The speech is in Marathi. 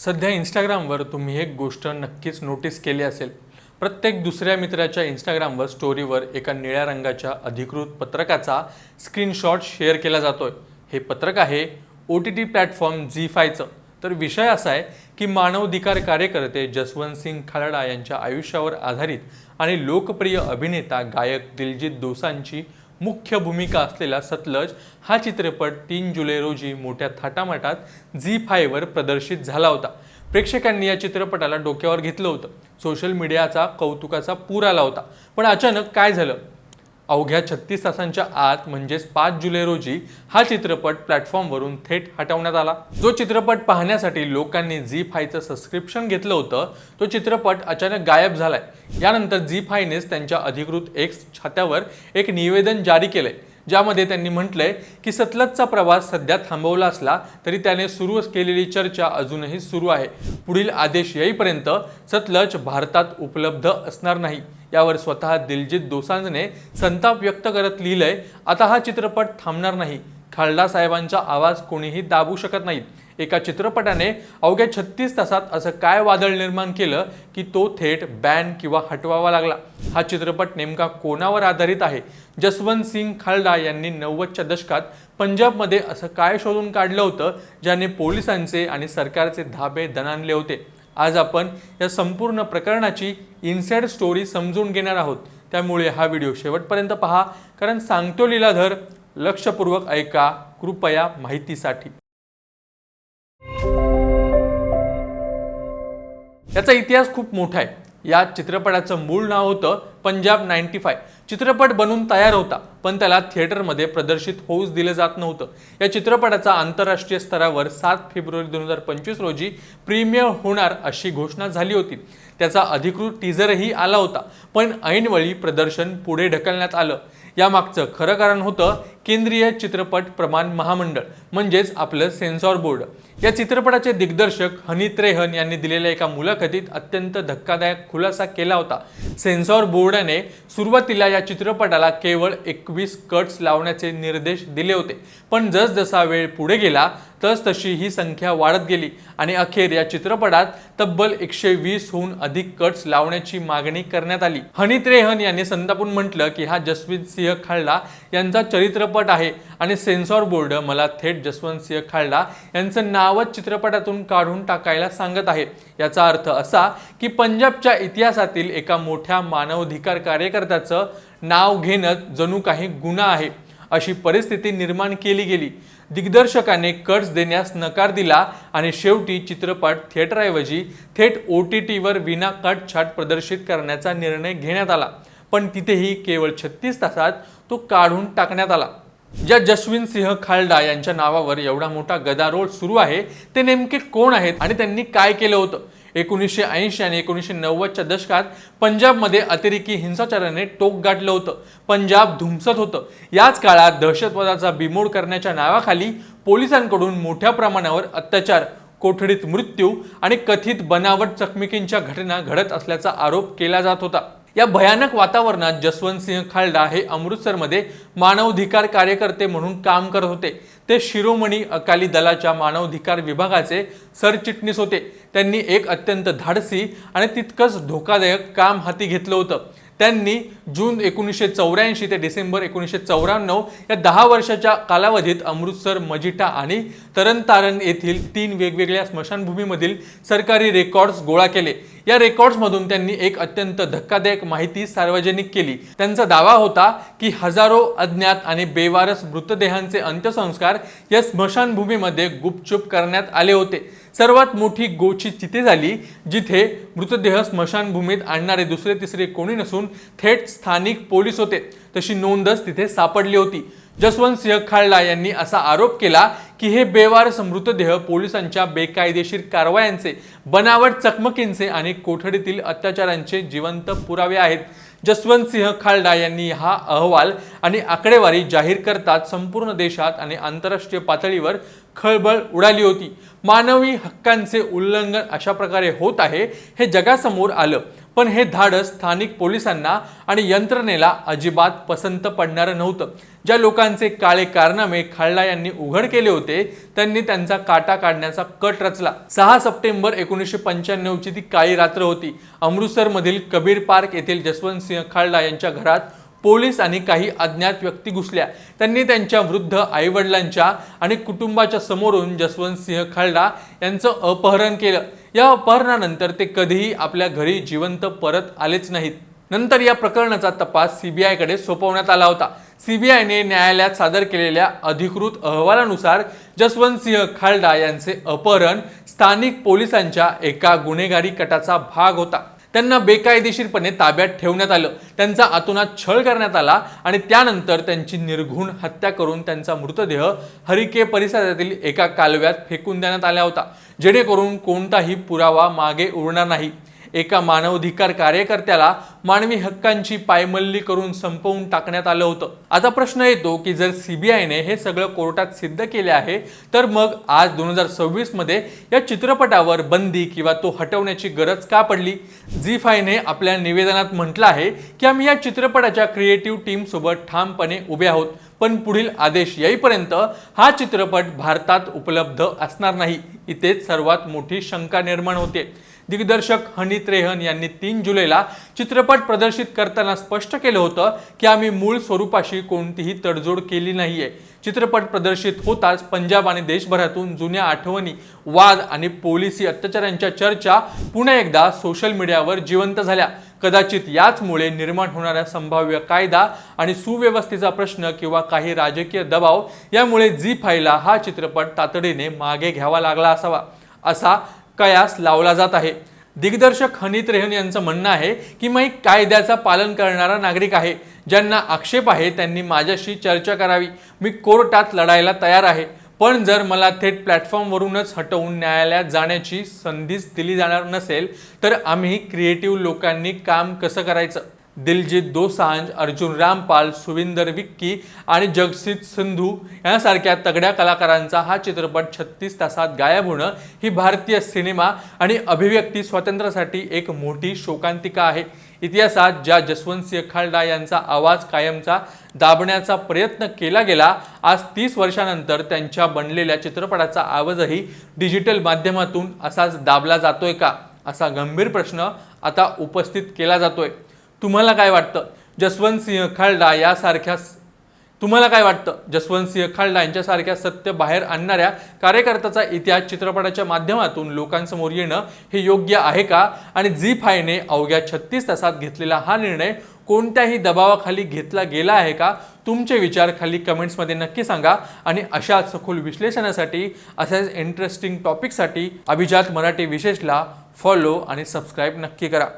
सध्या इंस्टाग्रामवर तुम्ही एक गोष्ट नक्कीच नोटीस केली असेल. प्रत्येक दुसऱ्या मित्राच्या इंस्टाग्रामवर स्टोरीवर एका निळ्या रंगाच्या अधिकृत पत्रकाचा स्क्रीनशॉट शेअर केला जातोय. हे पत्रक आहे OTT प्लॅटफॉर्म झी5चं. तर विषय असा आहे की मानवाधिकार कार्यकर्ते जसवंत सिंग खालडा यांच्या आयुष्यावर आधारित आणि लोकप्रिय अभिनेता गायक दिलजीत दोसांची मुख्य भूमिका असलेला सतलज हा चित्रपट 3 जुलै रोजी मोठ्या थाटामाटात झी5 वर प्रदर्शित झाला होता. प्रेक्षकांनी या चित्रपटाला डोक्यावर घेतलं होतं. सोशल मीडियाचा कौतुकाचा पूर आला होता. पण अचानक काय झालं? अवघ्या 36 तासांच्या आत म्हणजेच 5 जुलै रोजी हा चित्रपट प्लॅटफॉर्मवरून थेट हटवण्यात आला. जो चित्रपट पाहण्यासाठी लोकांनी झी5चं सबस्क्रिप्शन घेतलं होतं तो चित्रपट अचानक गायब झालाय. यानंतर झी5नेच त्यांच्या अधिकृत X खात्यावर एक निवेदन जारी केलंय, ज्यामध्ये त्यांनी म्हटलंय की सतलजचा प्रवास सध्या थांबवला असला तरी त्याने सुरू केलेली चर्चा अजूनही सुरू आहे. पुढील आदेश येईपर्यंत सतलज भारतात उपलब्ध असणार नाही. यावर स्वतः दिलजीत दोसांजने संताप व्यक्त करत लिहिलंय, आता हा चित्रपट थांबणार नाही. खालडा साहेबांचा आवाज कोणीही दाबू शकत नाहीत. एका चित्रपटाने अवघ्या 36 तासात असं काय वादळ निर्माण केलं की तो थेट बॅन किंवा हटवावा लागला? हा चित्रपट नेमका कोणावर आधारित आहे? जसवंत सिंग खालडा यांनी 90च्या दशकात पंजाबमध्ये असं काय शोधून काढलं होतं ज्याने पोलिसांचे आणि सरकारचे धाबे दणाणले होते? आज आपण या संपूर्ण प्रकरणाची इनसाइड स्टोरी समजून घेणार आहोत. त्यामुळे हा व्हिडिओ शेवटपर्यंत पहा, कारण सांगतो लीलाधर. लक्षपूर्वक ऐका कृपया माहितीसाठी. याचा इतिहास खूप मोठा आहे. या चित्रपटाचं मूळ नाव होतं पंजाब 95. चित्रपट बनून तयार होता, पण त्याला थिएटरमध्ये प्रदर्शित होऊच दिलं जात नव्हतं. या चित्रपटाचा आंतरराष्ट्रीय स्तरावर 7 फेब्रुवारी 2025 रोजी प्रीमियर होणार अशी घोषणा झाली होती. त्याचा अधिकृत टीझरही आला होता, पण ऐनवेळी प्रदर्शन पुढे ढकलण्यात आलं. यामागचं खरं कारण होतं केंद्रीय चित्रपट प्रमाण महामंडळ, म्हणजेच आपलं सेन्सॉर बोर्ड. या चित्रपटाचे दिग्दर्शक हनी त्रेहन यांनी दिलेल्या एका मुलाखतीत अत्यंत धक्कादायक खुलासा केला होता. सेन्सॉर बोर्डाने सुरुवातीला या चित्रपटाला केवळ 21 कट्स लावण्याचे निर्देश दिले होते, पण जसजसा वेळ पुढे गेला तशी ही संख्या वाढत गेली आणि अखेर या चित्रपटात तब्बल 120 हून अधिक कट्स लावण्याची मागणी करण्यात आली. हनी त्रेहन यांनी संतापून म्हटलं की हा जसवंत सिंह खालडा यांचा चरित्रपट आहे आणि सेन्सॉर बोर्ड मला थेट जसवंत सिंह खालडा यांचं नावच चित्रपटातून काढून टाकायला सांगत आहे. याचा अर्थ असा की पंजाबच्या इतिहासातील एका मोठ्या मानवाधिकार कार्यकर्त्याचं नाव घेणं जणू काही गुन्हा आहे, अशी परिस्थिती निर्माण केली गेली. दिग्दर्शकाने कट्स देण्यास नकार दिला आणि शेवटी चित्रपट थिएटरऐवजी थेट OTTवर विना कट छाट प्रदर्शित करण्याचा निर्णय घेण्यात आला. पण तिथेही केवळ 36 तासात तो काढून टाकण्यात आला. ज्या जसवंत सिंह खालडा यांच्या नावावर एवढा मोठा गदारोळ सुरू आहे ते नेमके कोण आहेत आणि त्यांनी काय केलं होतं? 1980 आणि 1990च्या दशकात पंजाबमध्ये अतिरेकी हिंसाचाराने टोक गाठलं होतं. पंजाब धुमसत होतं. याच काळात दहशतवादाचा बिमोड करण्याच्या नावाखाली पोलिसांकडून मोठ्या प्रमाणावर अत्याचार, कोठडीत मृत्यू आणि कथित बनावट चकमकींच्या घटना घडत असल्याचा आरोप केला जात होता. या भयानक वातावरणात जसवंत सिंह खालडा हे अमृतसरमध्ये मानवाधिकार कार्यकर्ते म्हणून काम करत होते. ते शिरोमणी अकाली दलाच्या मानवाधिकार विभागाचे सरचिटणीस होते. त्यांनी एक अत्यंत धाडसी आणि तितकंच धोकादायक काम हाती घेतलं होतं. त्यांनी जून 1984 ते डिसेंबर 1994 या 10 वर्षाच्या कालावधीत अमृतसर, मजिठा आणि तरनतारन येथील 3 वेगवेगळ्या स्मशानभूमीमधील सरकारी रेकॉर्ड्स गोळा केले. या रेकॉर्ड्समधून त्यांनी एक अत्यंत धक्कादायक माहिती सार्वजनिक केली. त्यांचा दावा होता की हजारो अज्ञात आणि बेवारस मृतदेहांचे अंत्यसंस्कार या स्मशानभूमीमध्ये गुपचूप करण्यात आले होते. सर्वात मोठी गोची तिथे झाली जिथे मृतदेह स्मशानभूमीत आणणारे दुसरे तिसरे कोणी नसून थेट स्थानिक पोलीस होते. तशी नोंदच तिथे सापडली होती. जसवंत सिंह खालडा यांनी असा आरोप केला की हे बेवारस मृतदेह पोलिसांच्या बेकायदेशीर कारवायांचे, बनावट चकमकींचे आणि कोठडीतील अत्याचारांचे जिवंत पुरावे आहेत. जसवंत सिंह खालडा यांनी हा अहवाल आणि आकडेवारी जाहीर करताच संपूर्ण देशात आणि आंतरराष्ट्रीय पातळीवर खळबळ उडाली होती. मानवी हक्कांचे उल्लंघन अशा प्रकारे होत आहे हे जगासमोर आलं. पण हे धाडस स्थानिक पोलिसांना आणि यंत्रणेला अजिबात पसंत पडणारं नव्हतं. ज्या लोकांचे काळे कारनामे खालडा यांनी उघड केले होते त्यांनी त्यांचा काटा काढण्याचा कट रचला. 6 सप्टेंबर 1995 ची ती काळी रात्र होती. अमृतसरमधील कबीर पार्क येथील जसवंत सिंह खालडा यांच्या घरात पोलीस आणि काही अज्ञात व्यक्ती घुसल्या. त्यांनी त्यांच्या वृद्ध आईवडिलांच्या आणि कुटुंबाच्या समोरून जसवंत सिंह खालडा यांचं अपहरण केलं. या अपहरणानंतर ते कधीही आपल्या घरी जिवंत परत आलेच नाहीत. नंतर या प्रकरणाचा तपास CBI कडे सोपवण्यात आला होता. CBIने न्यायालयात सादर केलेल्या अधिकृत अहवालानुसार जसवंत सिंह खालडा यांचे अपहरण स्थानिक पोलिसांच्या एका गुन्हेगारी कटाचा भाग होता. त्यांना बेकायदेशीरपणे ताब्यात ठेवण्यात आलं, त्यांचा अतोनात छळ करण्यात आला आणि त्यानंतर त्यांची निर्घृण हत्या करून त्यांचा मृतदेह हरिके परिसरातील एका कालव्यात फेकून देण्यात आला होता, जेणेकरून कोणताही पुरावा मागे उरणार नाही. एका मानवाधिकार कार्यकर्त्याला मानवी हक्कांची पायमल्ली करून संपवून टाकण्यात आलं होतं. आता प्रश्न येतो की जर CBIने हे सगळं कोर्टात सिद्ध केले आहे तर मग आज 2026 मध्ये या चित्रपटावर बंदी किंवा तो हटवण्याची गरज का पडली? झी5ने आपल्या निवेदनात म्हटलं आहे की आम्ही या चित्रपटाच्या क्रिएटिव्ह टीम सोबत ठामपणे उभे आहोत, पण पुढील आदेश येईपर्यंत हा चित्रपट भारतात उपलब्ध असणार नाही. इथेच सर्वात मोठी शंका निर्माण होते. दिग्दर्शक हनीत रेहन यांनी 3 जुलैला चित्रपट प्रदर्शित करताना स्पष्ट केलं होतं की आम्ही मूळ स्वरूपाशी कोणतीही तडजोड केली नाहीये. चित्रपट प्रदर्शित होताच पंजाब आणि देशभरातून जुन्या आठवणी, वाद आणि पोलिसी अत्याचारांच्या चर्चा पुन्हा एकदा सोशल मीडियावर जिवंत झाल्या. कदाचित याचमुळे निर्माण होणारा संभाव्य कायदा आणि सुव्यवस्थेचा प्रश्न किंवा काही राजकीय दबाव यामुळे झी5ला हा चित्रपट तातडीने मागे घ्यावा लागला असावा, असा कयास लावला जात आहे. दिग्दर्शक हनीत रेहन यांचं म्हणणं आहे की मी कायद्याचा पालन करणारा नागरिक आहे. ज्यांना आक्षेप आहे त्यांनी माझ्याशी चर्चा करावी. मी कोर्टात लढायला तयार आहे, पण जर मला थेट प्लॅटफॉर्मवरूनच हटवून न्यायालयात जाण्याची संधीच दिली जाणार नसेल तर आम्ही क्रिएटिव्ह लोकांनी काम कसं करायचं? दिलजीत दोसांज, अर्जुन रामपाल, सुविंदर विक्की आणि जगजीत सिंधू यांसारख्या तगड्या कलाकारांचा हा चित्रपट 36 तासात गायब होणं ही भारतीय सिनेमा आणि अभिव्यक्ती स्वातंत्र्यासाठी एक मोठी शोकांतिका आहे. इतिहासात ज्या जसवंत सिंह खालडा यांचा आवाज कायमचा दाबण्याचा प्रयत्न केला गेला, आज 30 वर्षांनंतर त्यांच्या बनलेल्या चित्रपटाचा आवाजही डिजिटल माध्यमातून असाच दाबला जातोय का, असा गंभीर प्रश्न आता उपस्थित केला जातोय. तुम्हाला काय वाटतं? जसवंत सिंह खालडा यांच्यासारख्या सत्य बाहेर आणणाऱ्या कार्यकर्त्याचा इतिहास चित्रपटाच्या माध्यमातून लोकांसमोर येणं हे योग्य आहे का? आणि झी5ने अवघ्या 36 तासात घेतलेला हा निर्णय कोणत्याही दबावाखाली घेतला गेला आहे का? तुमचे विचार खाली कमेंट्समध्ये नक्की सांगा. आणि अशा सखोल विश्लेषणासाठी, अशाच इंटरेस्टिंग टॉपिकसाठी अभिजात मराठी विशेषला फॉलो आणि सबस्क्राईब नक्की करा.